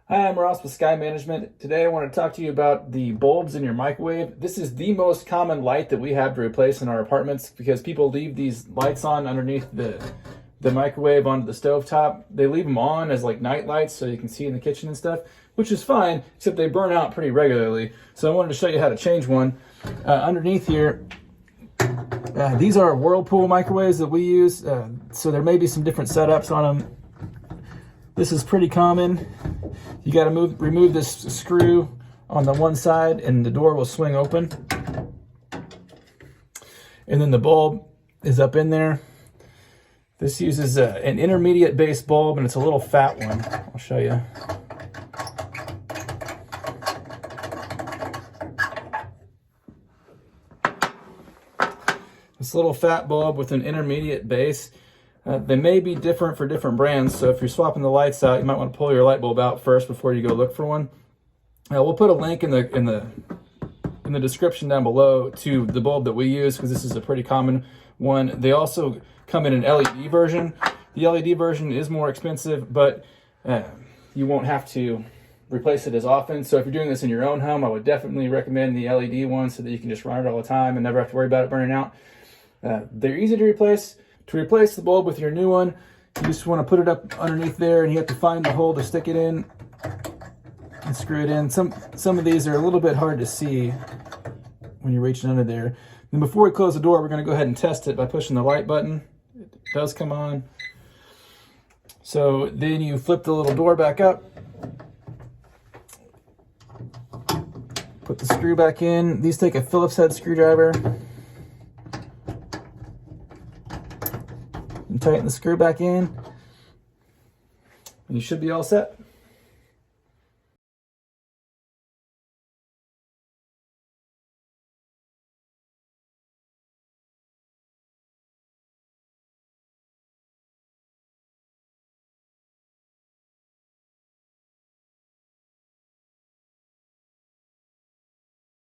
Hi, I'm Ross with Sky Management. Today I want to talk to you about the bulbs in your microwave. This is the most common light that we have to replace in our apartments because people leave these lights on underneath the microwave onto the stovetop. They leave them on as like night lights so you can see in the kitchen and stuff, which is fine, except they burn out pretty regularly. So I wanted to show you how to change one. Underneath here, these are Whirlpool microwaves that we use, so there may be some different setups on them. This is pretty common. You got to remove this screw on the one side and the door will swing open. And then the bulb is up in there. This uses an intermediate base bulb and it's a little fat one. I'll show you. This little fat bulb with an intermediate base. They may be different for different brands, so if you're swapping the lights out, you might want to pull your light bulb out first before you go look for one. We'll put a link in the description down below to the bulb that we use because this is a pretty common one. They also come in an LED version. The LED version is more expensive, but you won't have to replace it as often. So if you're doing this in your own home, I would definitely recommend the LED one so that you can just run it all the time and never have to worry about it burning out. They're easy to replace. To replace the bulb with your new one, you just want to put it up underneath there and you have to find the hole to stick it in and screw it in. Some of these are a little bit hard to see when you're reaching under there. Then before we close the door, we're going to go ahead and test it by pushing the light button. It does come on. So then you flip the little door back up. Put the screw back in. These take a Phillips head screwdriver. And tighten the screw back in, and you should be all set.